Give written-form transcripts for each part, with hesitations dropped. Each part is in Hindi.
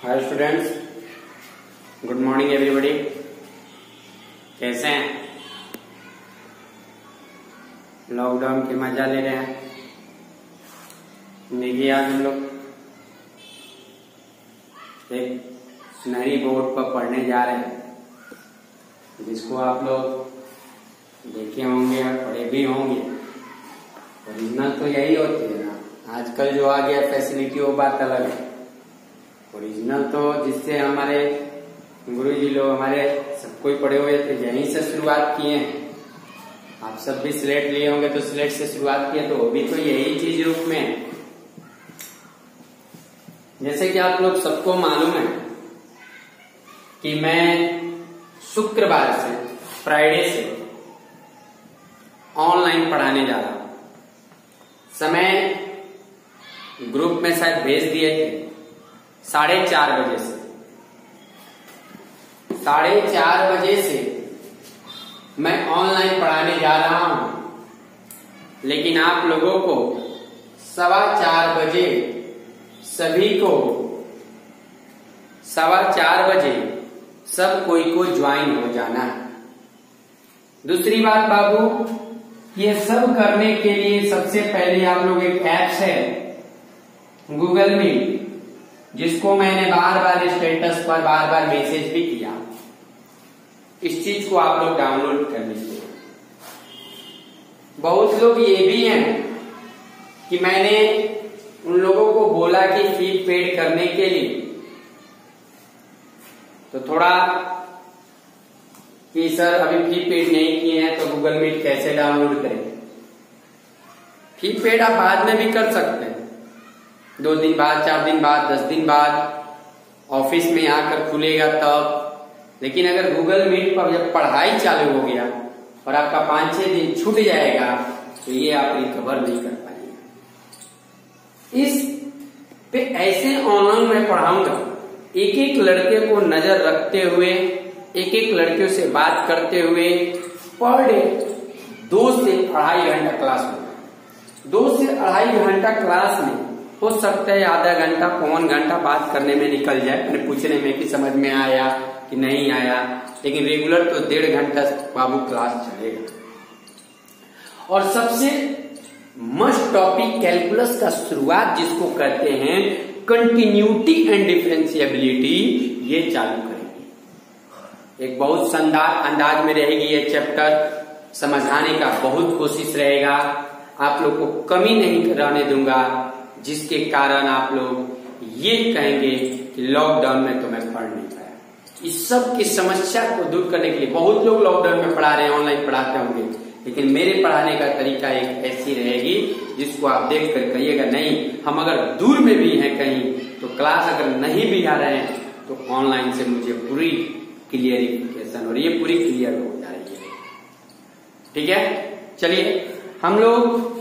Hi students, good morning everybody. कैसे हैं? लॉकडाउन की मजा ले रहे हैं। देखिए आज हम लोग एक सुनहरी बोर्ड पर पढ़ने जा रहे हैं, जिसको आप लोग देखे होंगे और पढ़े भी होंगे। ओरिजिनल तो यही होती है ना, आजकल जो आ गया फैसिलिटी वो बात अलग है। ओरिजिनल तो जिससे हमारे गुरुजी लोग हमारे सब कोई पढ़े हुए थे, यहीं से शुरुआत किए हैं। आप सब भी स्लेट लिए होंगे तो स्लेट से शुरुआत किए, तो वो भी तो यही चीज रूप में है। जैसे कि आप लोग सबको मालूम है कि मैं शुक्रवार से फ्राइडे से ऑनलाइन पढ़ाने जा रहा हूं। समय ग्रुप में शायद भेज दिए थे 4:30 बजे से। 4:30 बजे से मैं ऑनलाइन पढ़ाने जा रहा हूं, लेकिन आप लोगों को 4:15 बजे सभी को 4:15 बजे सब कोई को ज्वाइन हो जाना है। दूसरी बात बाबू, ये सब करने के लिए सबसे पहले आप लोग एक ऐप्स है गूगल मीट, जिसको मैंने बार बार स्टेटस पर बार बार मैसेज भी किया। इस चीज को आप लोग डाउनलोड कर लीजिए। बहुत लोग ये भी हैं कि मैंने उन लोगों को बोला कि फी पेड करने के लिए, तो थोड़ा कि सर अभी फी पेड नहीं किए हैं तो गूगल मीट कैसे डाउनलोड करें। फी पेड आप बाद में भी कर सकते हैं, 2 दिन बाद, 4 दिन बाद, 10 दिन बाद ऑफिस में आकर खुलेगा तब। लेकिन अगर गूगल मीट पर जब पढ़ाई चालू हो गया और आपका 5-6 दिन छूट जाएगा तो ये आप रिकवर नहीं कर पाएंगे। इस पे ऐसे ऑनलाइन मैं पढ़ाऊंगा, एक एक लड़के को नजर रखते हुए, एक एक लड़कियों से बात करते हुए पर डे 2 से 2.5 घंटा क्लास होगा। 2 से 2.5 घंटा क्लास में हो सकता है आधा घंटा, पौन घंटा बात करने में निकल जाए, मैंने पूछने में कि समझ में आया कि नहीं आया। लेकिन रेगुलर तो 1.5 घंटा बाबू क्लास चलेगा। और सबसे मस्ट टॉपिक कैलकुलस का शुरुआत जिसको कहते हैं कंटिन्यूटी एंड डिफरेंशिएबिलिटी, ये चालू करेंगे। एक बहुत शानदार अंदाज में रहेगी ये चैप्टर, समझाने का बहुत कोशिश रहेगा। आप लोग को कमी नहीं रहने दूंगा, जिसके कारण आप लोग ये कहेंगे कि लॉकडाउन में तो मैं पढ़ नहीं पाया। इस सब की समस्या को दूर करने के लिए बहुत लोग लॉकडाउन में पढ़ा रहे हैं, ऑनलाइन पढ़ाते होंगे, लेकिन मेरे पढ़ाने का तरीका एक ऐसी रहेगी जिसको आप देख कर कहिएगा नहीं, हम अगर दूर में भी हैं कहीं तो क्लास अगर नहीं भी आ रहे हैं तो ऑनलाइन से मुझे पूरी क्लियरिफिकेशन और ये पूरी क्लियर हो जा रही है। ठीक है, चलिए हम लोग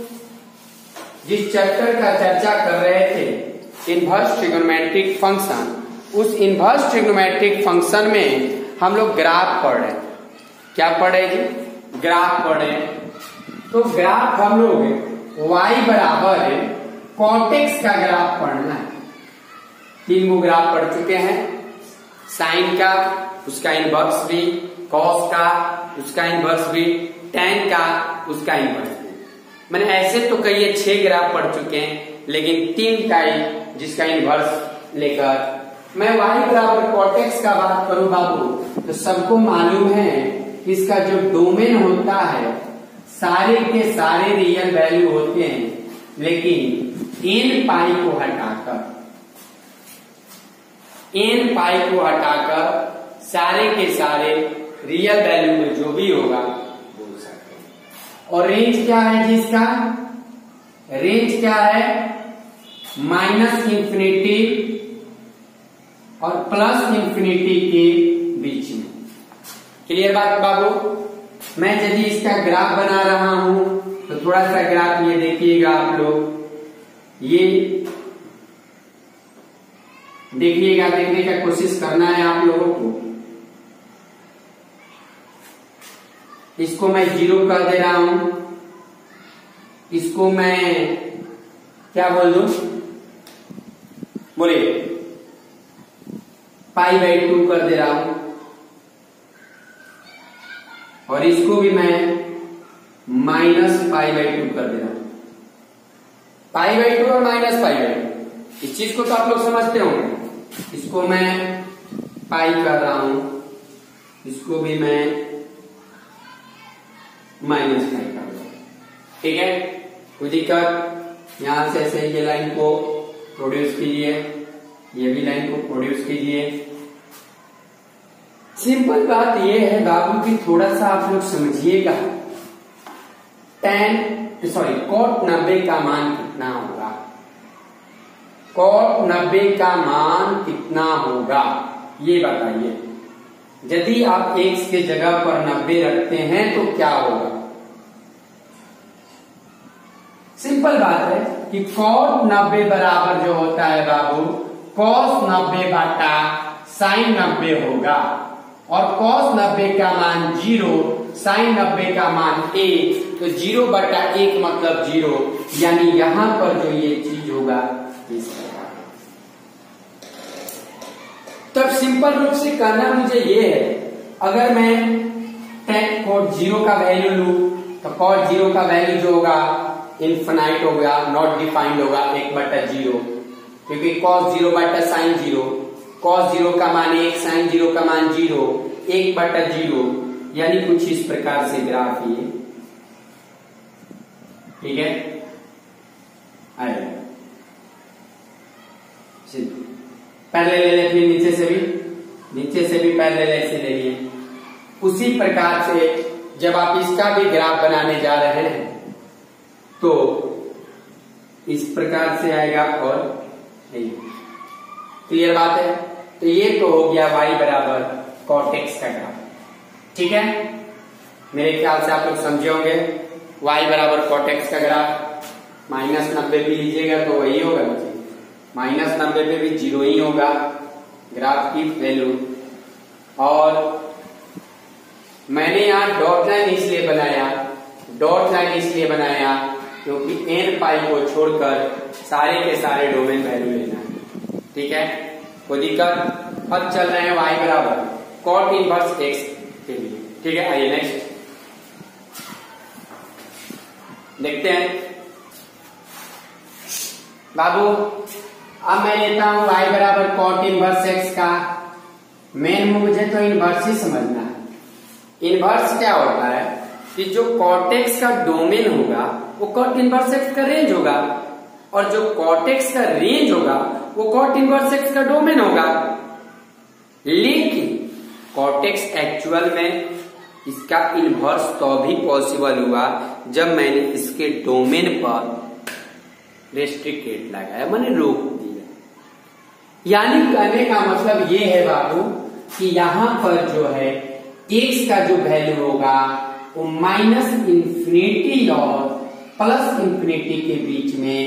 जिस चैप्टर का चर्चा कर रहे थे इनवर्स ट्रिग्नोमेट्रिक फंक्शन, उस इनवर्स ट्रिग्नोमेट्रिक फंक्शन में हम लोग ग्राफ पढ़ रहे हैं। क्या पढ़ रहे जी? ग्राफ पढ़ रहे हैं। तो ग्राफ हम लोग y बराबर cot x का ग्राफ पढ़ना है। 3 गो ग्राफ पढ़ चुके हैं, साइन का उसका इनवर्स भी, कॉस का उसका इनवर्स भी, tan का उसका इनवर्स भी। मैंने ऐसे तो कई 6 ग्राफ पढ़ चुके हैं, लेकिन 3 का जिसका इनवर्स लेकर मैं y बराबर cot x का बात करूं बाबू, तो सबको मालूम है इसका जो डोमेन होता है सारे के सारे रियल वैल्यू होते हैं, लेकिन n पाई को हटाकर सारे के सारे रियल वैल्यू में जो भी होगा बोल सकते हैं। और रेंज क्या है जी इसका? रेंज क्या है? -∞ और +∞ के बीच में। क्लियर बात बाबू? मैं यदि इसका ग्राफ बना रहा हूं तो थोड़ा सा ग्राफ ये देखिएगा आप लोग, ये देखिएगा, देखने का कोशिश करना है आप लोगों को। इसको मैं 0 कर दे रहा हूं, इसको मैं क्या बोल दूं? बोलिए π/2 कर दे रहा हूं और इसको भी मैं -π/2 कर दे रहा हूं। π/2 और -π/2 इस चीज को तो आप लोग समझते होंगे। इसको मैं पाई कर रहा हूं, इसको भी मैं -π कर रहा हूं। ठीक है, कोई दिक्कत? यहां से ऐसे ये लाइन को प्रोड्यूस कीजिए, ये भी लाइन को प्रोड्यूस कीजिए। सिंपल बात ये है बाबू की थोड़ा सा आप लोग समझिएगा, cot 90 का मान कितना होगा? cot 90 का मान कितना होगा ये बताइए। यदि आप x के जगह पर 90 रखते हैं तो क्या होगा? सिंपल बात है कि cot 90 बराबर जो होता है बाबू cos 90 बटा sin 90 होगा और cos 90 का मान 0, sin 90 का मान 1, तो 0 बटा 1 मतलब 0, यानी यहां पर जो ये चीज होगा इस प्रकार। तब सिंपल रूप से कहना मुझे ये है, अगर मैं cot 0 का वैल्यू लू तो cot 0 का वैल्यू जो होगा इनफाइनाइट होगा, नॉट डिफाइंड होगा 1/0, क्योंकि cos 0 बटा sin 0, cos 0 का मान 1, sin 0 का मान 0, 1/0, यानी कुछ इस प्रकार से ग्राफ ये। ठीक है, आएगा पहले ले ले, फिर नीचे से भी पहले ऐसे ले लिए। उसी प्रकार से जब आप इसका भी ग्राफ बनाने जा रहे हैं तो इस प्रकार से आएगा और क्लियर बात है। तो ये तो हो गया y बराबर cot x का ग्राफ। ठीक है, मेरे ख्याल से आप लोग समझे होंगे y बराबर cot x का ग्राफ। -90 भी लीजिएगा तो वही होगा, -90 पे भी 0 ही होगा ग्राफ की वैल्यू। और मैंने यहाँ डॉट लाइन इसलिए बनाया क्योंकि n पाई को छोड़कर सारे के सारे डोमेन वैल्यू लेना है। ठीक है, कोई दिक्कत? अब चल रहे हैं y बराबर cot इनवर्स x के लिए। ठीक है, आइए नेक्स्ट देखते हैं बाबू। अब मैं लेता हूं y बराबर cot इनवर्स x का। मेन मुझे तो इनवर्स ही समझना है। इनवर्स क्या होता है कि जो cot x का डोमेन होगा वो cot इनवर्स x का रेंज होगा, और जो cot x का रेंज होगा वो cot इनवर्स x का डोमेन होगा। लेकिन cot x एक्चुअल में इसका इनवर्स तो भी पॉसिबल हुआ जब मैंने इसके डोमेन पर रेस्ट्रिक्टेड लगाया, मैंने रोक दिया। यानी कहने का मतलब ये है बाबू कि यहां पर जो है x का जो वैल्यू होगा वो -∞ और +∞ के बीच में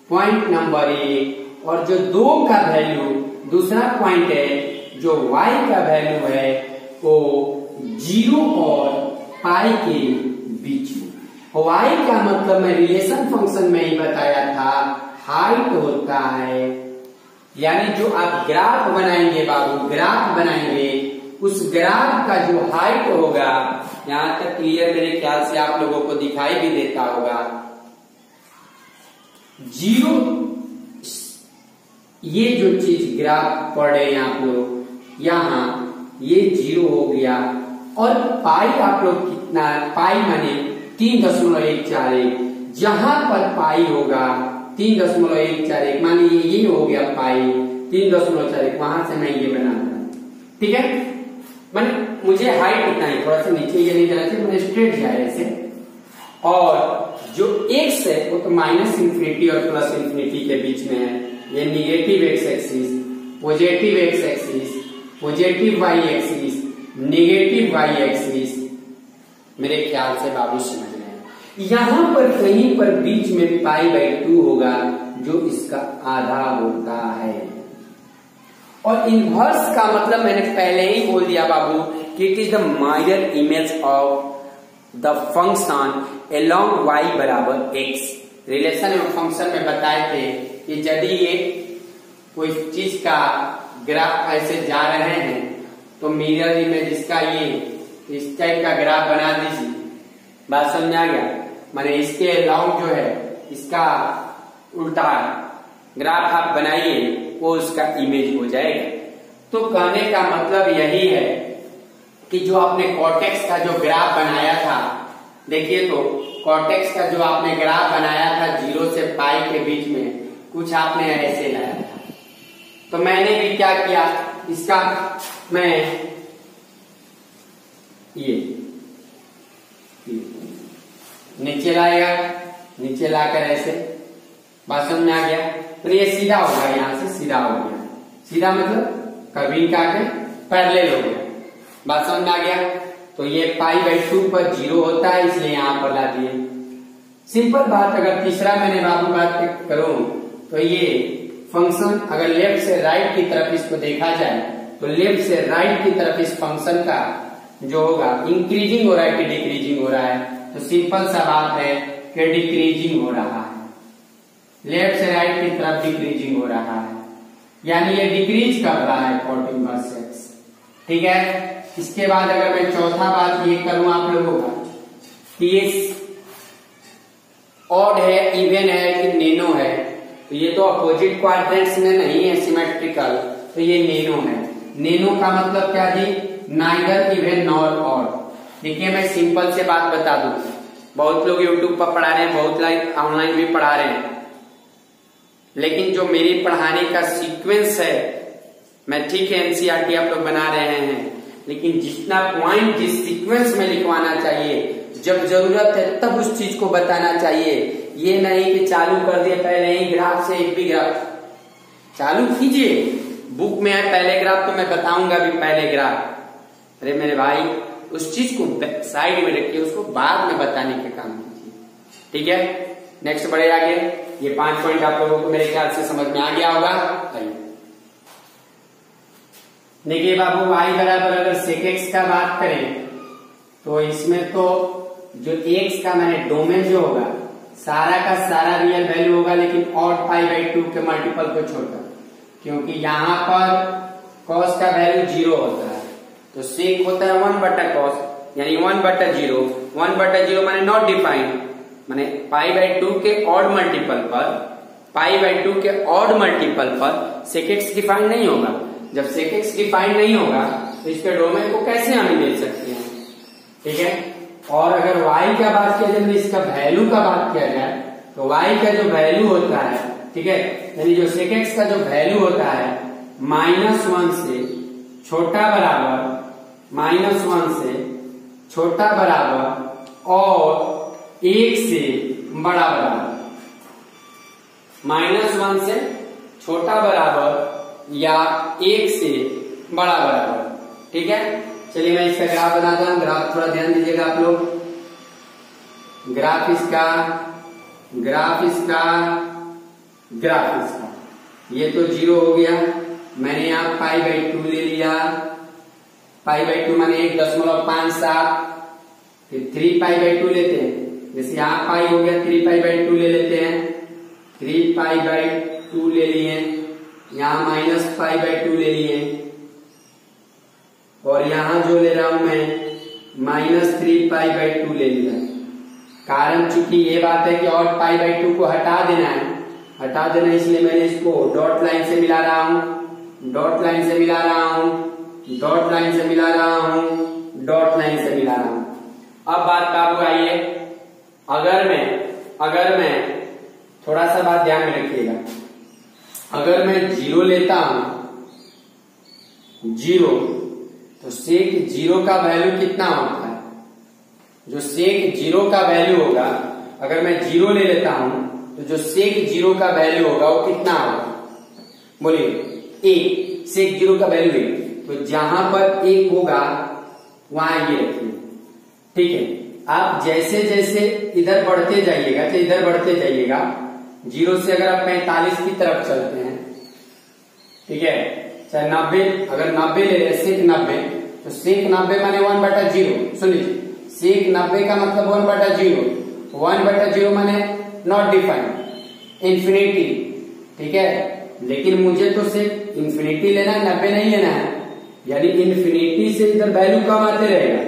पॉइंट नंबर 1, और जो 2 का वैल्यू दूसरा पॉइंट है जो y का वैल्यू है वो 0 और पाई के बीच में। y का मतलब मैं रिलेशन फंक्शन में ही बताया था, हाइट होता है। यानी जो आप ग्राफ बनाएंगे बाबू, ग्राफ बनाएंगे, उस ग्राफ का जो हाइट होगा, यहां तक क्लियर मेरे ख्याल से आप लोगों को दिखाई भी देता होगा, 0, ये जो चीज ग्राफ पढ़ रहे हैं आप लोग, यहां ये 0 हो गया। और पाई आप लोग कितना, पाई माने 3.141, जहां पर पाई होगा 3.141, मान लीजिए ये हो गया पाई 3.41, वहां से मैं ये बना दूंगा। ठीक है, मैंने मुझे हाइट इतना है, थोड़ा सा नीचे ये नहीं जाना चाहिए, मैंने स्ट्रेट जाए ऐसे। और जो x है वो तो -∞ और +∞ के बीच में है। ये negative x axis, positive x axis, positive y axis, negative y axis, मेरे ख्याल से बाबू समझ रहे हैं। यहां पर कहीं पर बीच में π/2 होगा जो इसका आधा होता है। और इनवर्स का मतलब मैंने पहले ही बोल दिया बाबू कि it is the mirror image of the function along y बराबर x। रिलेशन में फंक्शन में बताए थे कि यदि ये कोई चीज का ग्राफ ऐसे जा रहे हैं तो मिरर इमेज इसका ये इस टाइप का ग्राफ बना दीजिए। बात समझ आ गया? माने इसके अलाउ जो है इसका उल्टा ग्राफ आप बनाइए, वो उसका इमेज हो जाएगा। तो कहने का मतलब यही है कि जो आपने कॉर्टेक्स का जो ग्राफ बनाया था, देखिए तो कॉर्टेक्स का जो आपने ग्राफ बनाया था 0 से पाई के बीच में, कुछ आपने ऐसे लाया था। तो मैंने भी क्या किया, इसका मैं ये नीचे लाएगा, नीचे लाकर ऐसे, बात समझ में आ गया? तो ये सीधा होगा, यहां से सीधा हो गया। सीधा मतलब कभी का के पैरेलल हो गया। बात समझ में आ गया? तो ये π/2 पर 0 होता है, इसलिए यहां पर ला दिए। सिंपल बात। अगर तीसरा मैंने बाबू बात करूं तो ये फंक्शन अगर लेफ्ट से राइट की तरफ इसको देखा जाए तो लेफ्ट से राइट की तरफ इस फंक्शन का जो होगा इंक्रीजिंग हो रहा है कि डिक्रीजिंग हो रहा है? तो सिंपल सा बात है कि डिक्रीजिंग हो रहा है। लेफ्ट से राइट की तरफ डिक्रीजिंग हो रहा है, यानी ये डिक्रीज कर रहा है 14/6। ठीक है। इसके बाद अगर मैं चौथा बात ये करूं आप लोगों का कि ये ऑड है, इवन है कि नेनो है, तो ये तो अपोजिट क्वाड्रेंट्स में नहीं है सिमेट्रिकल, तो ये नेनो है। नेनो का मतलब क्या जी? Neither even nor odd. देखिए मैं सिंपल से बात बता दूं, बहुत लोग यूट्यूब पर पढ़ा रहे हैं, बहुत लोग ऑनलाइन भी पढ़ा रहे हैं, लेकिन जो मेरी पढ़ाने का सीक्वेंस है, मैं ठीक है एनसीईआरटी आप लोग बना रहे हैं, लेकिन जितना पॉइंट जिस सीक्वेंस में लिखवाना चाहिए, जब जरूरत है तब उस चीज को बताना चाहिए। ये नहीं कि चालू कर दिए पहले ही ग्राफ से एक भी ग्राफ चालू कीजिए, बुक में है पहले ग्राफ तो मैं बताऊंगा भी पहले ग्राफ। अरे मेरे भाई उस चीज को साइड में रखिए, उसको बाद में बताने के काम कीजिए। ठीक है, नेक्स्ट बढ़े आगे। ये 5 पॉइंट आप लोगों को मेरे ख्याल से समझ में आ गया होगा। देखिए बाबू y बराबर अगर sec x का बात करें तो इसमें तो जो x का मैंने डोमेन जो होगा सारा का सारा रियल वैल्यू होगा, लेकिन ऑड π/2 के मल्टीपल को छोड़कर, क्योंकि यहाँ पर cos का वैल्यू 0 होता है, तो sec होता है 1/cos, यानी 1/0। 1/0 माने नॉट डिफाइंड, माने π/2 के ऑड मल्टीपल पर, π/2 के ऑड मल्टीपल पर sec x डिफाइंड नहीं होगा। जब sec x डिफाइंड नहीं होगा तो इसके डोमेन को कैसे हम ले सकते हैं? ठीक है। और अगर y का बात किया जाए, इसका वैल्यू का बात किया जाए तो y का जो वैल्यू होता है, ठीक है, यानी जो sec x का जो वैल्यू होता है -1 से छोटा बराबर, -1 से छोटा बराबर और 1 से बड़ा बराबर, -1 से छोटा बराबर या 1 से बड़ा बराबर। ठीक है, चलिए मैं इसका ग्राफ बनाता हूं। ग्राफ थोड़ा ध्यान दीजिएगा आप लोग। ग्राफ इसका, ग्राफ इसका, ग्राफ इसका, ये तो 0 हो गया। मैंने यहाँ π/2 ले लिया, π/2 माने 1.57, फिर 3π/2 लेते हैं, जैसे यहाँ पाई हो गया 3π/2 ले लेते हैं, 3π/2 ले लिए, यहाँ -π/2 ले लिए, और यहां जो ले रहा हूं मैं -3π/2 ले लिया। कारण चूंकि ये बात है कि और π/2 को हटा देना है, हटा देना, इसलिए मैंने इसको डॉट लाइन से मिला रहा हूं, डॉट लाइन से मिला रहा हूं, डॉट लाइन से मिला रहा हूं, डॉट लाइन से मिला रहा हूं। अब बात बाबू आइए, अगर मैं थोड़ा सा बात ध्यान में रखिएगा, अगर मैं 0 लेता हूं, 0, तो sec 0 का वैल्यू कितना होता है? जो sec 0 का वैल्यू होगा, अगर मैं 0 ले लेता हूं तो जो sec 0 का वैल्यू होगा वो कितना होगा? बोलिए, 1। sec 0 का वैल्यू 1, तो जहां पर 1 होगा वहां ये रखिए। ठीक है, आप जैसे जैसे इधर बढ़ते जाइएगा, तो इधर बढ़ते जाइएगा, 0 से अगर आप 45 की तरफ चलते हैं, ठीक है, चाहे 90, अगर 90 ले रहे sec 90, तो sec 90 माने 1/0। सुन लीजिए, sec 90 का मतलब 1/0, 1/0 माने नॉट डिफाइंड, इंफिनिटी। ठीक है, लेकिन मुझे तो सिर्फ इन्फिनिटी लेना है, 90 नहीं लेना है। यानी इन्फिनिटी से इधर वैल्यू कम आते रहेगा,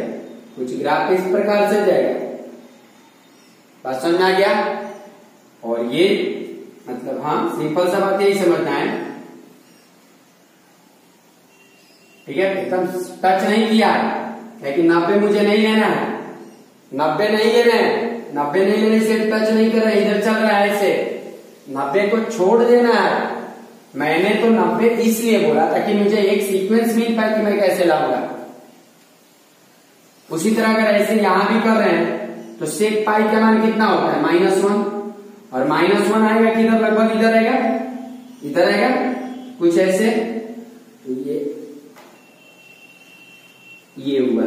कुछ ग्राफ इस प्रकार से जाएगा। बात समझ में आ गया? और ये मतलब हाँ सिंपल सा बात यही समझना है, ठीक है। एकदम टच नहीं किया है, लेकिन 90 मुझे नहीं लेना है, 90 नहीं लेना है, 90 नहीं लेने से टच नहीं कर रहा है, इधर चल रहा है ऐसे, 90 को छोड़ देना है। मैंने तो 90 इसलिए बोला ताकि मुझे एक सीक्वेंस मिल पाए कि मैं कैसे लाऊंगा। उसी तरह अगर ऐसे यहां भी कर रहे हैं तो सेक पाई का मान कितना होता है? -1, और -1 आएगा किधर? लगभग इधर आएगा, इधर आएगा कुछ ऐसे। तो ये हुआ।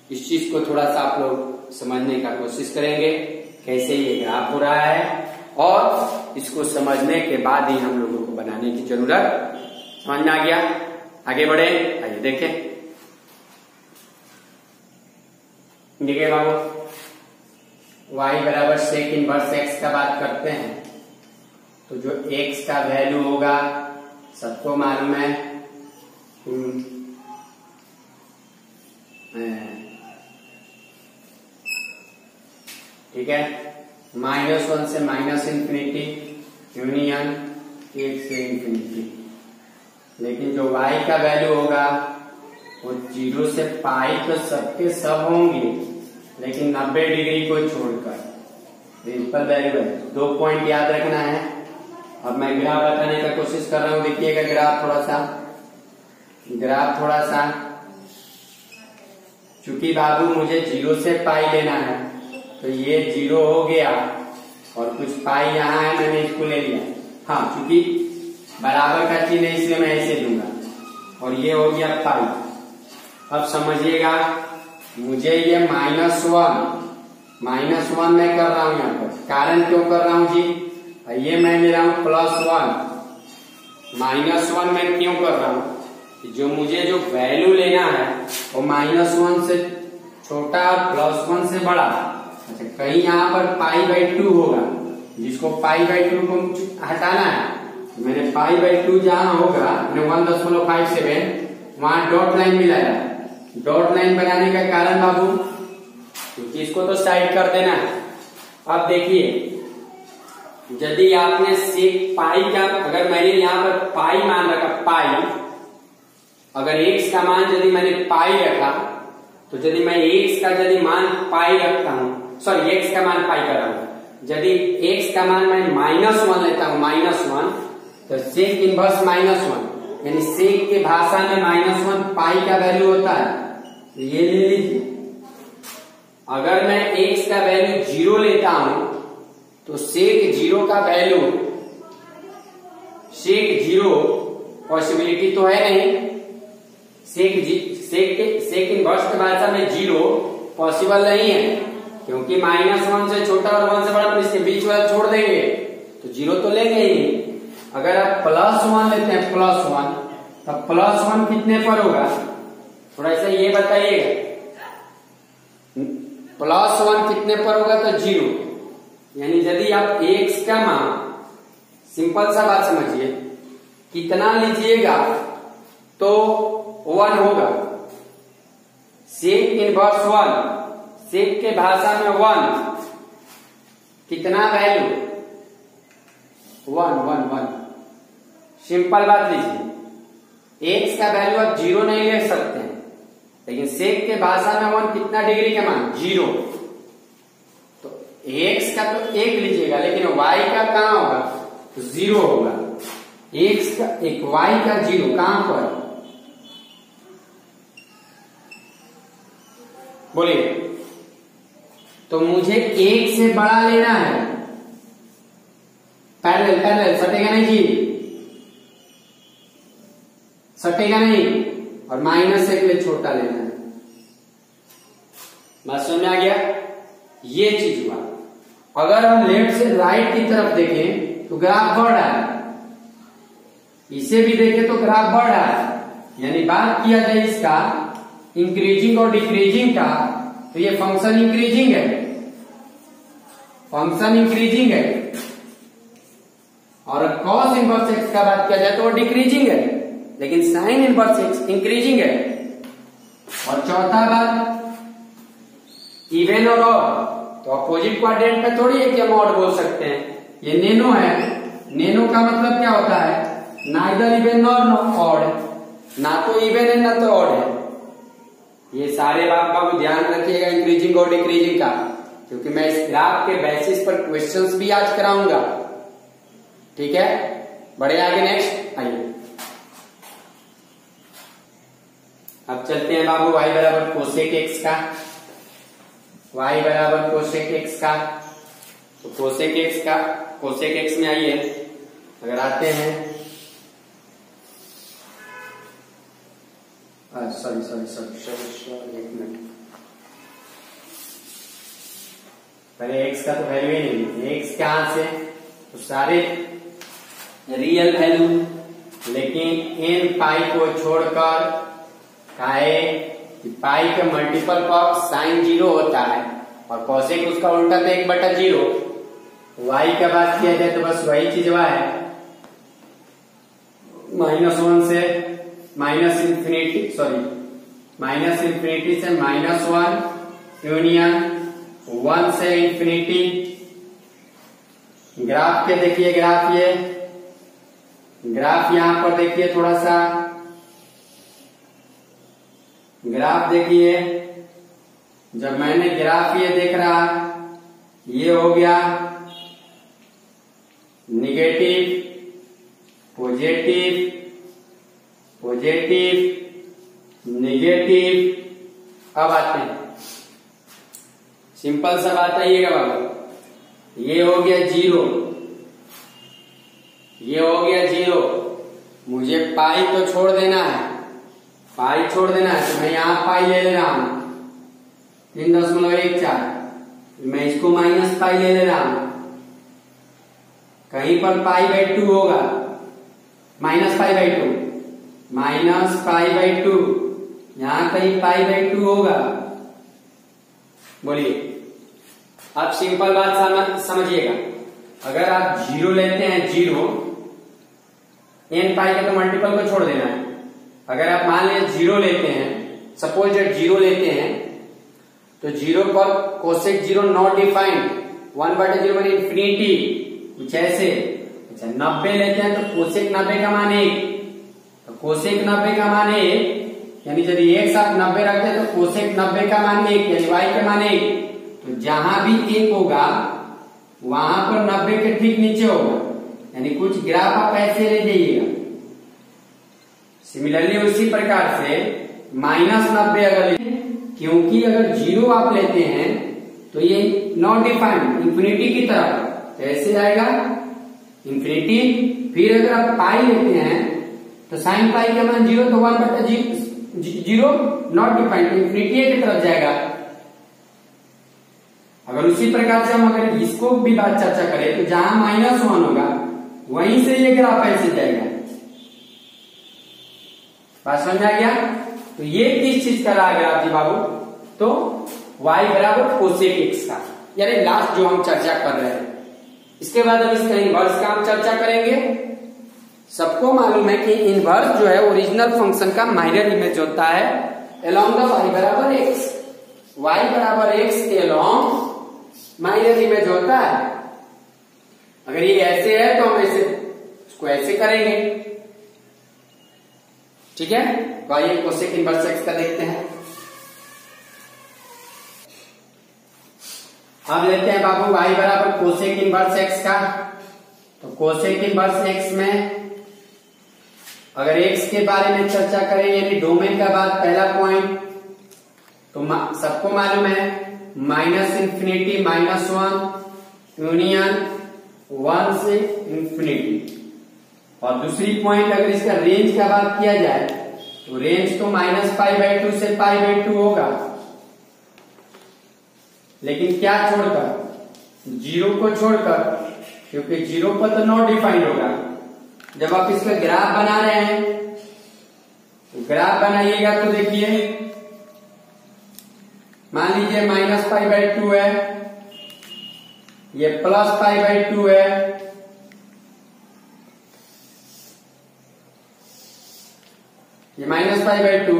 इस चीज को थोड़ा सा आप लोग समझने का कोशिश करेंगे, कैसे ये ग्राफ हो रहा है, और इसको समझने के बाद ही हम लोगों को बनाने की जरूरत। समझ में आ गया? आगे बढ़े, आइए देखें। देखिए बाबू, y बराबर सेक इनवर्स x का बात करते हैं, तो जो x का वैल्यू होगा सबको मालूम है, ठीक है। -1 से -∞, यूनियन 1 से ∞। लेकिन जो y का वैल्यू होगा वो 0 से पाई तो सबके सब होंगे, लेकिन 90 डिग्री को छोड़कर प्रिंसिपल वैल्यू है। 2 पॉइंट याद रखना है। अब मैं ग्राफ बताने का कोशिश कर रहा हूं, देखिएगा ग्राफ थोड़ा सा, चूंकि बाबू मुझे 0 से पाई लेना है, तो ये 0 हो गया और कुछ पाई यहाँ है, मैंने इसको ले लिया। हाँ, चूंकि बराबर का चिन्ह है इसलिए मैं ऐसे दूंगा, और ये हो गया पाई। अब समझिएगा, मुझे ये -1 मैं कर रहा हूं यहाँ पर। कारण क्यों कर रहा हूं जी? ये मैं ले रहा हूं +1, -1 मैं क्यों कर रहा हूं? जो मुझे जो वैल्यू लेना है वो -1 से छोटा और +1 से बड़ा। अच्छा, कहीं यहाँ पर π/2 होगा, जिसको π/2 को हटाना है, मैंने π/2 जहां होगा, मैंने 1.57 वहां डॉट लाइन मिलाया। डॉट लाइन बनाने का कारण बाबू, क्योंकि इसको तो साइड कर देना है। अब देखिए, यदि आपने सेक पाई का, अगर मैंने यहाँ पर पाई मान रखा, पाई, अगर x का मान यदि मैंने पाई रखा, तो यदि मैं x का यदि मान पाई रखता हूं, सॉरी x का मान पाई कर रहा हूं, यदि x का मान मैं -1 लेता हूं, -1, तो सेक इनवर्स -1, यानी सेक के भाषा में -1 पाई का वैल्यू होता है। तो ये ले लीजिए। अगर मैं x का वैल्यू 0 लेता हूं, तो सेक 0 का वैल्यू, सेक 0 पॉसिबिलिटी तो है नहीं, सेक इनवर्स के भाषा में 0 पॉसिबल नहीं है, क्योंकि -1 से छोटा और 1 से बड़ा, तो इसके बीच वाला छोड़ देंगे तो 0 तो लेंगे ही नहीं। अगर आप +1 लेते हैं, +1, तब +1 कितने पर होगा? थोड़ा सा ये बताइएगा, +1 कितने पर होगा? तो 0। यानी यदि आप x का मान, सिंपल सा बात समझिए, कितना लीजिएगा तो 1 होगा। सेक इनवर्स 1, सेक के भाषा में 1, कितना वैल्यू? 1। सिंपल बात लीजिए, x का वैल्यू आप 0 नहीं ले सकते हैं, लेकिन सेक के भाषा में 1 कितना डिग्री का मान? 0। तो x का तो 1 लीजिएगा, लेकिन y का कहां होगा? तो 0 होगा। x का 1, y का 0 कहां पर? बोलिए। तो मुझे 1 से बड़ा लेना है, पैरेलल, सटेगा नहीं जी, सटेगा नहीं, और -1 के लिए छोटा लेना है। बात समझ में आ गया? ये चीज हुआ। अगर हम लेफ्ट से राइट की तरफ देखें तो ग्राफ बढ़ रहा है, इसे भी देखें तो ग्राफ बढ़ रहा है। यानी बात किया जाए इसका इंक्रीजिंग और डिक्रीजिंग का, तो ये फंक्शन इंक्रीजिंग है, फंक्शन इंक्रीजिंग है। और कॉस इनवर्स एक्स का बात किया जाए तो वो डिक्रीजिंग है, लेकिन साइन इनवर्स एक्स इंक्रीजिंग है। और चौथा बात इवन और ऑड, तो अपोजिट क्वाड्रेंट में थोड़ी है कि हम ऑड बोल सकते हैं। ये नेनो है, नेनो का मतलब क्या होता है, नाइदर इवन नॉर ऑड, ना तो इवन है ना तो ऑड है। ये सारे बात बाबू ध्यान रखिएगा इंक्रीजिंग और डिक्रीजिंग का, क्योंकि मैं इस ग्राफ के बेसिस पर क्वेश्चंस भी आज कराऊंगा। ठीक है, बढ़े आगे, नेक्स्ट आइए। अब चलते हैं बाबू y बराबर कोसेक एक्स का, y बराबर कोसेक एक्स का। तो कोसेक एक्स का, कोसेक एक्स में आइए, अगर आते हैं, सॉरी एक मिनट, पहले एक्स का तो वैल्यू ही नहीं, एक्स कहां से, तो सारे रियल वैल्यू, लेकिन एन पाई को छोड़कर काहे कि पाई के मल्टीपल पर साइन 0 होता है और कोसेक उसका उल्टा तो 1/0। वाई का बात किया जाए तो बस वही चीज वह है, -1 से minus infinity, sorry minus infinity से -1 यूनियन 1 से इंफिनिटी। ग्राफ के देखिए, ग्राफ ये ग्राफ यहां पर देखिए, थोड़ा सा ग्राफ देखिए, जब मैंने ग्राफ ये देख रहा, ये हो गया निगेटिव, पॉजिटिव, पॉजिटिव, निगेटिव। अब आते हैं, सिंपल सा बात आइएगा बाबू, ये हो गया 0, ये हो गया 0, मुझे पाई तो छोड़ देना है, पाई छोड़ देना है, तो मैं यहां पाई ले ले रहा हूं 3.14, मैं इसको माइनस पाई ले ले रहा हूं, कहीं पर π/2 होगा, -π/2, -π/2, यहां कहीं π/2 होगा। बोलिए, आप सिंपल बात समझिएगा, अगर आप 0 लेते हैं, 0 n पाई के तो मल्टीपल को छोड़ देना है। अगर आप मान लिया 0 लेते हैं, सपोज 0 लेते हैं, तो 0 पर कोसेक 0 नॉट डिफाइंड, 1/0 पर इंफिनिटी, कुछ ऐसे। अच्छा, 90 लेते हैं तो कोसेक 90 का मान 1, तो कोसेक 90 का मान 1, यानी यदि एक साथ 90 रखते हैं तो कोसेक 90 का मान 1, यानी y का मान 1। तो जहां भी 1 होगा वहां पर 90 के ठीक नीचे होगा, यानी कुछ ग्राफ आप ऐसे ले जाइएगा। सिमिलरली उसी प्रकार से -90 अगर, क्योंकि अगर 0 आप लेते हैं तो ये नॉट डिफाइंड, इंफिनिटी की तरफ, तो ऐसे आएगा इंफिनिटी। फिर अगर आप पाई लेते हैं तो साइन पाई का मान 0, तो 1/0 नॉट डिफाइंड, इंफिनिटी की तरफ जाएगा। अगर उसी प्रकार से हम अगर इसको भी बात चर्चा करें तो जहां -1 होगा वहीं से ये ग्राफ ऐसे जाएगा। बात समझ आ गया? तो ये किस चीज का रहा ग्राफ जी बाबू? तो y बराबर कोसेक एक्स का, यानी लास्ट जो हम चर्चा कर रहे हैं। इसके बाद अब इसका इनवर्स का हम चर्चा करेंगे। सबको मालूम है कि इनवर्स जो है ओरिजिनल फंक्शन का माइनर इमेज होता है अलोंग द y बराबर एक्स। y बराबर एक्स के अलोंग माइनर इमेज होता है। अगर ये ऐसे है तो हम ऐसे इसको ऐसे करेंगे, ठीक है। तो आइए कोसेक इनवर्स एक्स का देखते हैं। अब लेते हैं बाबू y बराबर कोसेक इनवर्स एक्स का। तो कोसेक इनवर्स एक्स में अगर x के बारे में चर्चा करें, यानी डोमेन का बाद पहला पॉइंट, तो सबको मालूम है -∞, -1 यूनियन 1 से इंफिनिटी। और दूसरी पॉइंट अगर इसका रेंज का बात किया जाए तो रेंज तो -π/2 से π/2 होगा, लेकिन क्या छोड़कर, 0 को छोड़कर, क्योंकि 0 पर तो नॉट डिफाइंड होगा। जब आप इसका ग्राफ बना रहे हैं तो ग्राफ बनाइएगा तो देखिए, मान लीजिए -π/2 है, ये +π/2 है, ये -π/2,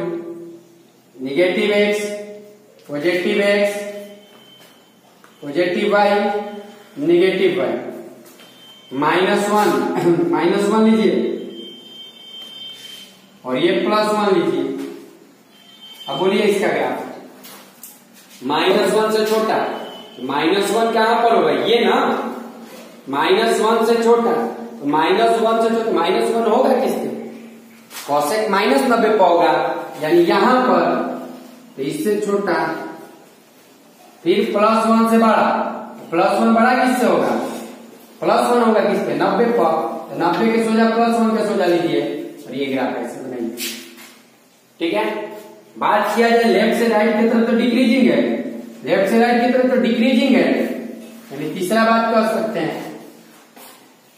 negative x, positive x, positive y, negative y, -1 लीजिए और ये +1 लीजिए। अब बोलिए इसका ग्राफ, -1 से छोटा, -1 कहां पर होगा, ये ना, -1 से छोटा, तो -1 से छोटा, -1 होगा किससे, cosec -90 पर होगा, यानी यहां पर, तो इससे छोटा, फिर +1 से बड़ा, +1 बड़ा किससे होगा, +1 होगा किससे, 90 पर, तो 90 के सोजा +1 के सोजा लीजिए और ये ग्राफ ऐसे बनाइए। ठीक है, बात किया जाए लेफ्ट से राइट की तरफ तो डिक्रीजिंग है, लेफ्ट से राइट की तरफ तो डिक्रीजिंग है, यानी तीसरा बात कर सकते हैं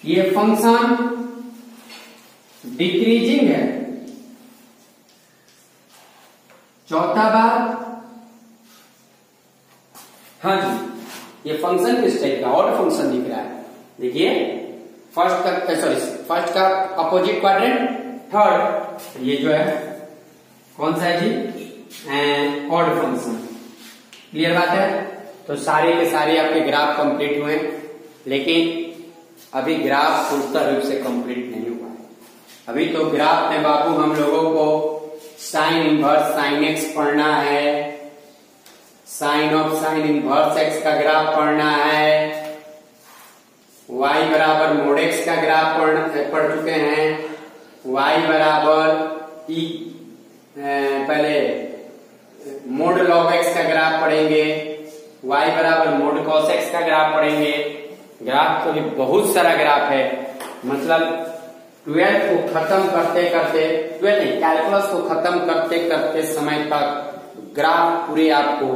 ये फंक्शन डिक्रीजिंग है। चौथा बात, हाँ जी, ये फंक्शन किस टाइप का, ऑड फंक्शन दिख रहा है, देखिए फर्स्ट का अपोजिट क्वाड्रेंट, थर्ड ये जो है कौन सा है जी, ऑड फंक्शन। क्लियर बात है, तो सारे के सारे आपके ग्राफ कंप्लीट हुए, लेकिन अभी ग्राफ पूर्ण रूप से कंप्लीट नहीं हुआ है। अभी तो ग्राफ में बाबू हम लोगों को साइन इनवर्स साइन एक्स पढ़ना है, sine of sine inverse x का ग्राफ पढ़ना है, y बराबर मोड एक्स का ग्राफ पढ़ चुके हैं, y बराबर ई पहले मोड लॉग एक्स का ग्राफ पढ़ेंगे, y बराबर मोड कॉस एक्स का ग्राफ पढ़ेंगे। ग्राफ तो भी बहुत सारा ग्राफ है, मतलब 12 को खत्म करते करते, 12 नहीं कैलकुलस को खत्म करते करते समय तक ग्राफ पूरे आपको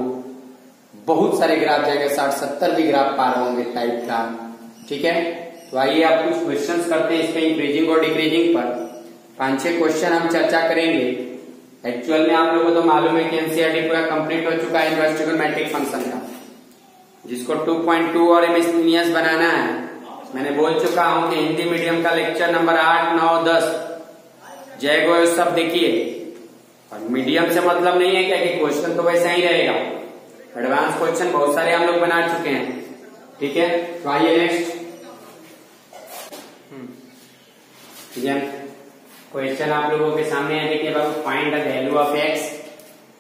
बहुत सारे ग्राफ जाएंगे, 60-70 भी ग्राफ पार होंगे टाइप का। ठीक है, तो आइए आप कुछ क्वेश्चंस करते हैं इसमें इंक्रीजिंग और डिक्रीजिंग पर। 5-6 क्वेश्चन हम चर्चा करेंगे। एक्चुअल में आप लोगों को तो मालूम है कि एनसीईआरटी पूरा कंप्लीट हो चुका है इनवर्स ट्रिगोनोमेट्रिक फंक्शन का, जिसको 2.2 और मिसलिनियस बनाना है। मैंने बोल चुका हूं कि हिंदी मीडियम का लेक्चर नंबर 8, 9, 10 जय गो सब देखिए, और मीडियम से मतलब नहीं है क्या कि क्वेश्चन तो वैसा ही रहेगा, एडवांस क्वेश्चन बहुत सारे हम लोग बना चुके हैं। ठीक है, तो आइए नेक्स्ट क्वेश्चन आप लोगों के सामने है। देखिए बाबू, find the value of x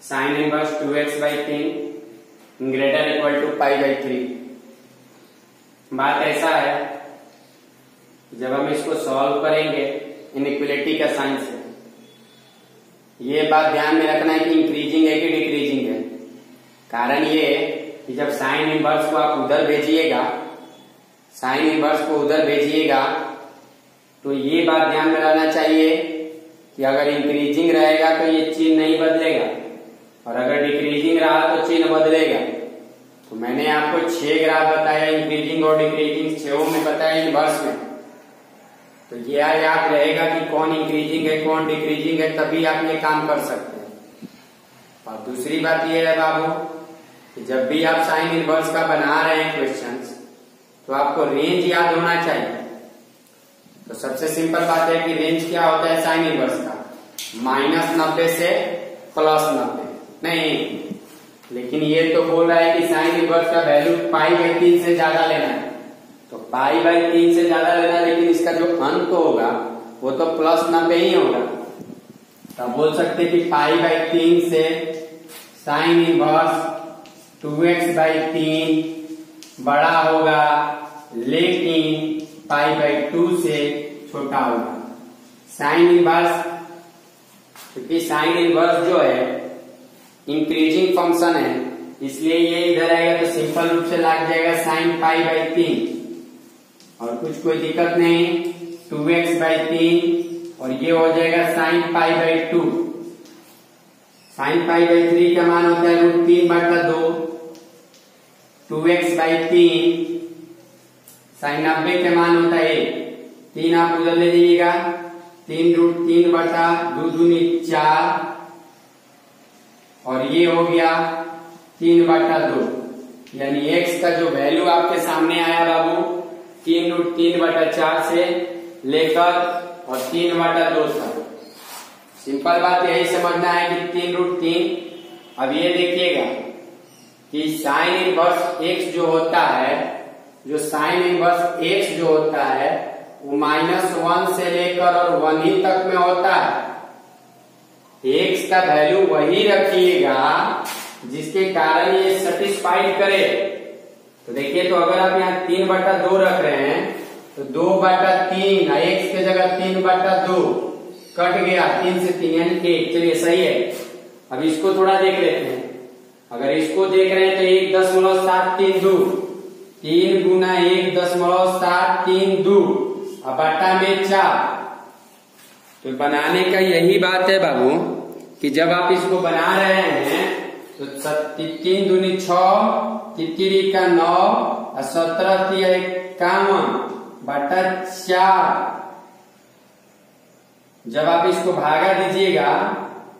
sine inverse 2x/3 greater equal to π/3। बात ऐसा है, जब हम इसको सॉल्व करेंगे इनइक्वलिटी का साइन से, ये बात ध्यान में रखना है कि इंक्रीजिंग है कि डिक्रीजिंग है। कारण ये कि जब साइन इनवर्स को आप उधर भेजिएगा, साइन इनवर्स को उधर भेजिएगा, तो ये बात ध्यान में रहना चाहिए कि अगर इंक्रीजिंग रहेगा तो ये चिन्ह नहीं बदलेगा, और अगर डिक्रीजिंग रहा तो चिन्ह बदलेगा। तो मैंने आपको 6 ग्राफ बताया इंक्रीजिंग और डिक्रीजिंग, 6 में बताया इनवर्स में, तो ये याद रहेगा कि कौन इंक्रीजिंग है कौन डिक्रीजिंग है, तभी आप ये काम कर सकते हैं। और दूसरी बात ये है बाबू कि जब भी आप साइन इनवर्स का बना रहे हैं क्वेश्चंस, तो आपको रेंज याद होना चाहिए। तो सबसे सिंपल बात है कि रेंज क्या होता है साइन इनवर्स का, -90 से +90 नहीं, लेकिन ये तो बोल रहा है कि साइन इनवर्स का वैल्यू π/3 से ज्यादा लेना है, तो π/3 से ज्यादा लेना है, लेकिन इसका जो अंत होगा वो तो +90 ही होगा। तो बोल सकते कि π/3 से साइन इनवर्स 2x/3 बड़ा होगा, लेकिन π/2 से छोटा होगा। साइन इनवर्स, क्योंकि साइन इनवर्स जो है इंक्रीजिंग फंक्शन है, इसलिए ये इधर आएगा तो सिंपल रूप से लग जाएगा साइन π/3, और कुछ कोई दिक्कत नहीं, 2x/3, और ये हो जाएगा साइन π/2। साइन π/3 का मान होता है √3/2, 2x/3 साइन 90 के मान होता है 3, आप उधर ले लीजिएगा, 3√3/2 दूनी 4, और ये हो गया 3/2, यानी x का जो वैल्यू आपके सामने आया बाबू 3√3/4 से लेकर और 3/2 था। सिंपल बात यही समझना है कि 3√3। अब ये देखिएगा कि साइन इनवर्स एक्स जो होता है, जो साइन इनवर्स एक्स जो होता है वो -1 से लेकर और 1 ही तक में होता है। एक्स का वैल्यू वही रखिएगा जिसके कारण ये सेटिस्फाइड करे। तो देखिए, तो अगर आप यहाँ 3/2 रख रहे हैं तो 2/3, एक्स की जगह 3/2 कट गया, 3 से 3 यानी 1। चलिए सही है। अब इसको थोड़ा देख लेते हैं। अगर इसको देख रहे हैं तो 1.732, 3 गुना 1.732 अब बटा में 4। तो बनाने का यही बात है बाबू कि जब आप इसको बना रहे हैं तो 3 दूनी 6, 3 का 9 और 17 51 बटा 4। जब आप इसको भागा दीजिएगा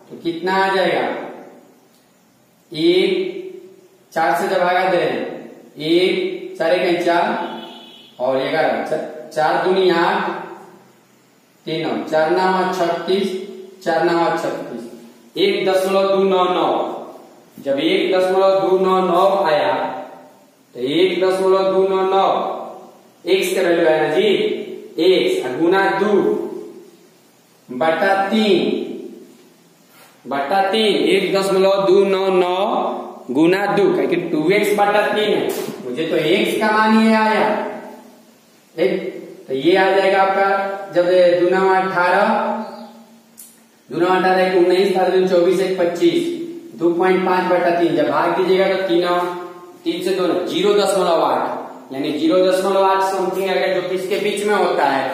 तो कितना आ जाएगा? 1 4 से जब भागा दे रहे हैं, 1 4 1 4 और 11, 4 दूनी 8, 3 4 9 36, 4 9 36, 1.299। जब 1.299 आया तो 1.299 एक्स का वैल्यू है ना जी, एक्स गुना 2 बटा 3 1.299 गुना 2 क्योंकि 2x बटा 3 है, मुझे तो x का मान ही आया। तो ये आ जाएगा आपका, जब 2 9 18, 2 9 18 19, 24 1 25, 2.5 बटा 3। जब भाग दीजिएगा तो 3 से 2 0.8 यानी 0.8 समथिंग अगर जो किसके बीच में होता है,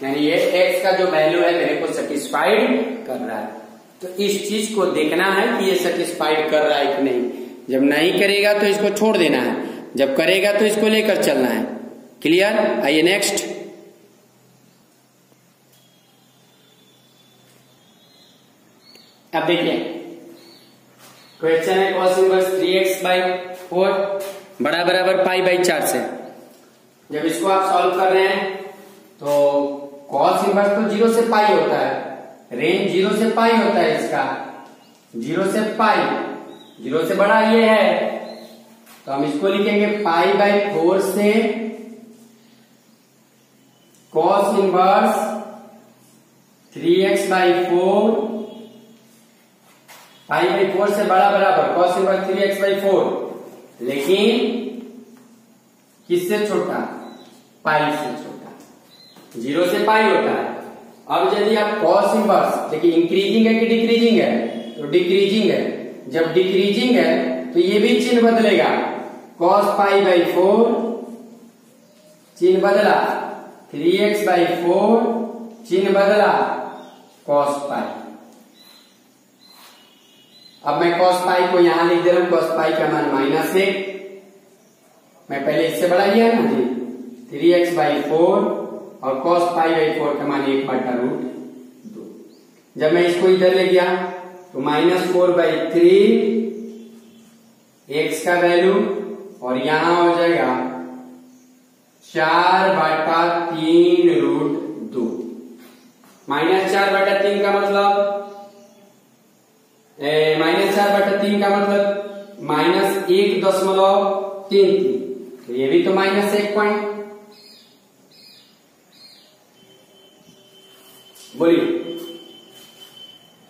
यानी ये x का जो वैल्यू है मेरे को सेटिस्फाइड कर रहा है। तो इस चीज को देखना है कि ये सेटिस्फाइड कर रहा है कि नहीं। जब नहीं करेगा तो इसको छोड़ देना है, जब करेगा तो इसको लेकर चलना है। क्लियर? आइए नेक्स्ट। अब देखिए क्वेश्चन है cos इनवर्स 3x/4 बड़ा बराबर π/4 से। जब इसको आप सॉल्व कर रहे हैं तो cos इनवर्स तो 0 से पाई होता है, रेंज 0 से पाई होता है इसका, 0 से पाई, 0 से बड़ा ये है तो हम इसको लिखेंगे π/4 से cos इनवर्स 3x/4 π/4 से बड़ा बराबर cos इनवर्स 3x/4, लेकिन किससे छोटा? पाई से छोटा, 0 से पाई होता है। अब यदि आप cos इनवर्स, देखिए इंक्रीजिंग है कि डिक्रीजिंग है? तो डिक्रीजिंग है। जब डिक्रीजिंग है तो ये भी चिन्ह बदलेगा, cos π/4 चिन्ह बदला, 3x/4 चिन्ह बदला, cos π। अब मैं cos π को यहां लिख दे रहा हूं, cos π का मान -1। मैं पहले इससे बड़ा लिया ना जी, 3x/4 और cos π/4 का मान 1/√2। जब मैं इसको इधर ले गया तो -4/3 x का वैल्यू और यहां हो जाएगा 4/3√2। -4/3 का मतलब -4/3 का मतलब -1.33, तो ये भी तो -1 पॉइंट। बोलिए,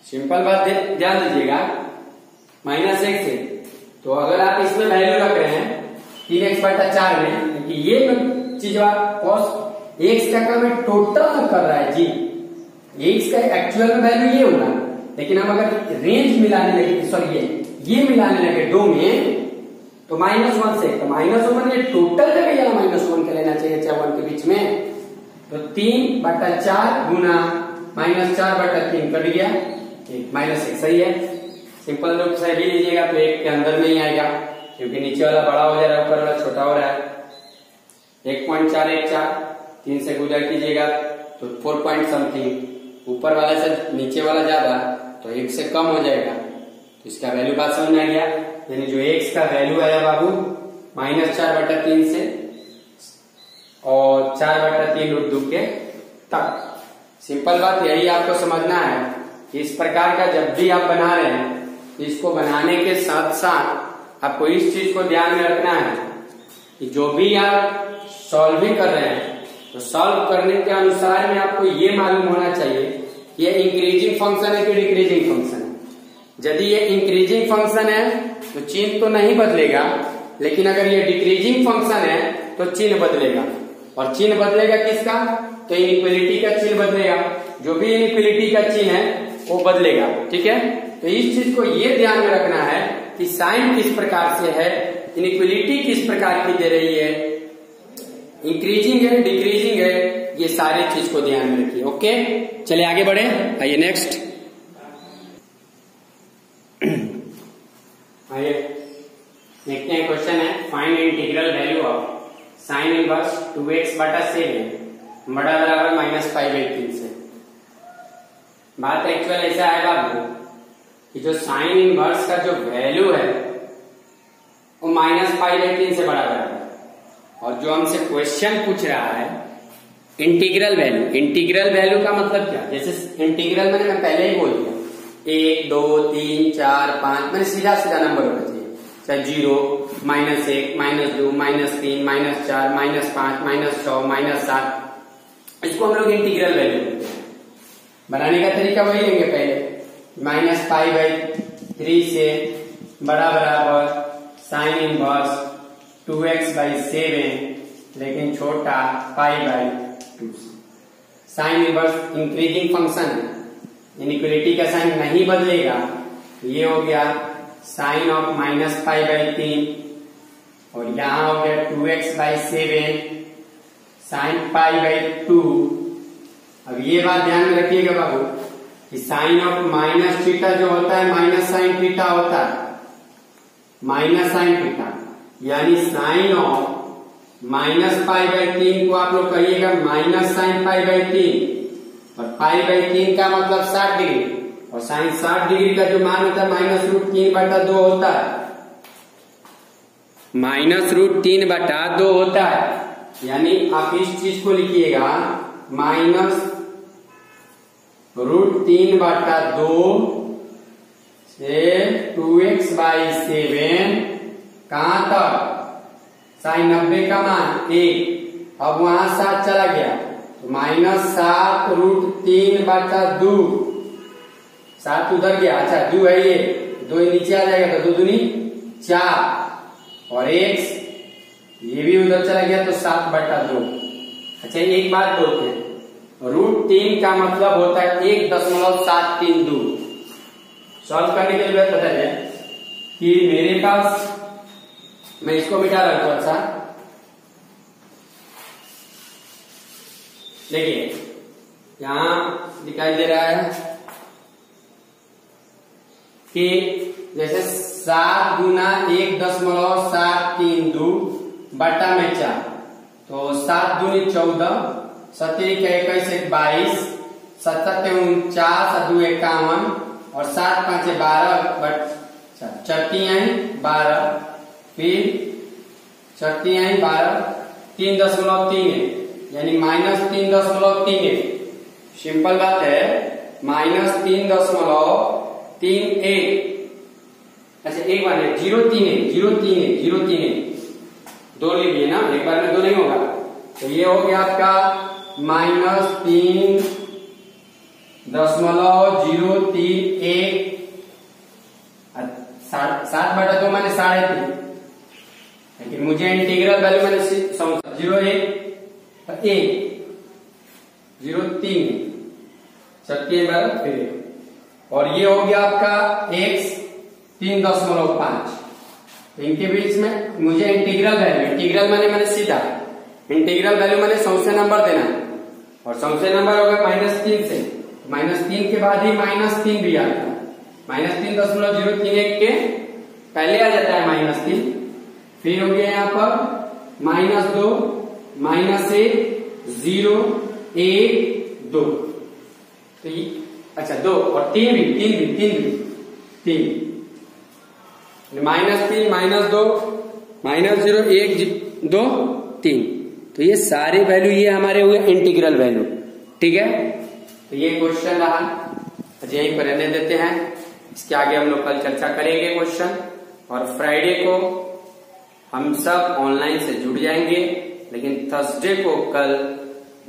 सिंपल बात ध्यान दीजिएगा, -1 से। तो अगर आप इसमें वैल्यू रख रहे हैं 3x/4 में, क्योंकि ये चीज cos x का काम टोटल कर रहा है जी, x का एक्चुअल में वैल्यू ये होगा, लेकिन हम अगर रेंज मिलाने लगे, सॉरी ये मिलाने लगे 2 में तो -1 से, तो -1 ये टोटल जगह यहाँ -1 का लेना चाहिए, चाहे 1 के बीच में। तो 3/4 गुना -4/3 कट गया, -1 सही है। सिंपल रूप से भी लीजिएगा तो 1 के अंदर नहीं आएगा, क्योंकि नीचे वाला बड़ा हो जा रहा है, ऊपर वाला छोटा हो रहा है। 1.414, 3 से गुजर कीजिएगा तो 4 पॉइंट समथिंग, ऊपर वाला से नीचे वाला ज्यादा तो 1 से कम हो जाएगा। तो इसका वैल्यू बात समझ में आ गया, यानी जो x का वैल्यू आया बाबू -4/3 से और 4/3√2 के तक। सिंपल बात यही आपको समझना है इस प्रकार का जब भी आप बना रहे हैं, इसको बनाने के साथ साथ आपको इस चीज को ध्यान में रखना है कि जो भी आप सॉल्विंग कर रहे हैं तो सॉल्व करने के अनुसार में आपको ये मालूम होना चाहिए ये इंक्रीजिंग फंक्शन है कि डिक्रीजिंग फंक्शन है। यदि ये इंक्रीजिंग फंक्शन है तो चिन्ह तो नहीं बदलेगा, लेकिन अगर ये डिक्रीजिंग फंक्शन है तो चिन्ह बदलेगा। और चिन्ह बदलेगा किसका? तो इनइक्वालिटी का चिन्ह बदलेगा। जो भी इनइक्वालिटी का चिन्ह है वो बदलेगा। ठीक है, तो इस चीज को ये ध्यान में रखना है कि साइन किस प्रकार से है, इनइक्वालिटी किस प्रकार की दे रही है, इंक्रीजिंग है डिक्रीजिंग है, ये सारे चीज को ध्यान में रखिए। ओके, चलिए आगे बढ़े। आइए नेक्स्ट, आइए देखते हैं। क्वेश्चन है find integral value of sine inverse 2x/7 बड़ा बराबर -π/3 से। बात एक्चुअल ऐसा है बाबू कि जो साइन इनवर्स का जो वैल्यू है वो -π/3 से बड़ा बराबर है। और जो हमसे क्वेश्चन पूछ रहा है इंटीग्रल वैल्यू, इंटीग्रल वैल्यू का मतलब क्या? जैसे इंटीग्रल मैं पहले ही बोल दिया 1 2 3 4 5 मैंने सीधा सीधा नंबर होना चाहिए, चाहे 0 -1 -2 -3 -4 -5 -6 -7, इसको हम लोग इंटीग्रल वैल्यू बोलते हैं। बनाने का तरीका वही लेंगे, पहले -π/3 से बड़ा बराबर साइन इनवर्स 2x/7 लेकिन छोटा π/2। Sine inverse increasing function, inequality का साइन नहीं बदलेगा। ये हो गया साइन ऑफ -π/3 और यहां हो गया 2x/7 साइन π/2। अब ये बात ध्यान में रखिएगा बाबू कि साइन ऑफ माइनस थीटा जो होता है माइनस साइन थीटा होता है, माइनस साइन थीटा, यानी साइन ऑफ -π/3 को आप लोग कहिएगा माइनस साइन π/3 और π/3 का मतलब 60 डिग्री और साइन 60 डिग्री का जो मान होता है -√3/2 होता है, -√3/2 होता है। यानी आप इस चीज को लिखिएगा -√3/2 से 2x/7 कहां तक? साइन 90 का मान 1, अब वहां 7 चला गया तो -7√3/2, 7 उधर गया, अच्छा 2 है ये, 2 नीचे आ जाएगा तो 2 दूनी 4 और x ये भी उधर चला गया तो 7/2। अच्छा एक बात बोलते हैं, √3 का मतलब होता है 1.732। सॉल्व करने के लिए पता है कि मेरे पास, मैं इसको मिटा रहा हूं, अच्छा देखिए यहां दिखाई दे रहा है कि जैसे 7 गुना 1.732 बटा में 4, तो 7 दूनी 14, 7 21 22, 7 49 2 51 और 7 5 12 12, फिर 12 3.3 यानी -3.3। सिंपल बात है, -3.38। अच्छा एक बार 0.3 दो लीजिए ना, एक बार में 2 नहीं होगा, तो ये हो गया आपका -3.031 7/2 मैंने 3.5, लेकिन मुझे इंटीग्रल वैल्यू मैंने 0.1 0.3 फिर, और ये हो गया आपका x 3.5। इनके बीच में मुझे इंटीग्रल वैल्यू, इंटीग्रल मैंने सीधा इंटीग्रल वैल्यू मैंने सौसे नंबर देना है, और सौसे नंबर होगा -3 से, -3 के बाद ही -3 भी आता है, -3.031 के पहले आ जाता है -3, फिर हो गया यहाँ पर -2 -1 0 1 2, तो ये अच्छा 2 और 3 भी -3 -3 -2 -0 1 2 3, तो ये सारे वैल्यू ये हमारे हुए इंटीग्रल वैल्यू। ठीक है, तो ये क्वेश्चन रहा आज यहीं पर रहने देते हैं। इसके आगे हम लोग कल चर्चा करेंगे क्वेश्चन, और फ्राइडे को हम सब ऑनलाइन से जुड़ जाएंगे, लेकिन थर्सडे को कल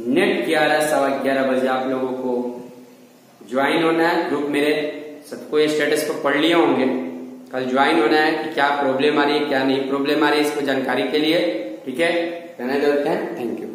नेट 11-11:15 बजे आप लोगों को ज्वाइन होना है। ग्रुप मेरे सबको ये स्टेटस पर पढ़ लिए होंगे। कल ज्वाइन होना है कि क्या प्रॉब्लम आ रही है, क्या नहीं प्रॉब्लम आ रही है, इसको जानकारी के लिए। ठीक है, रहने देते हैं। Thank you.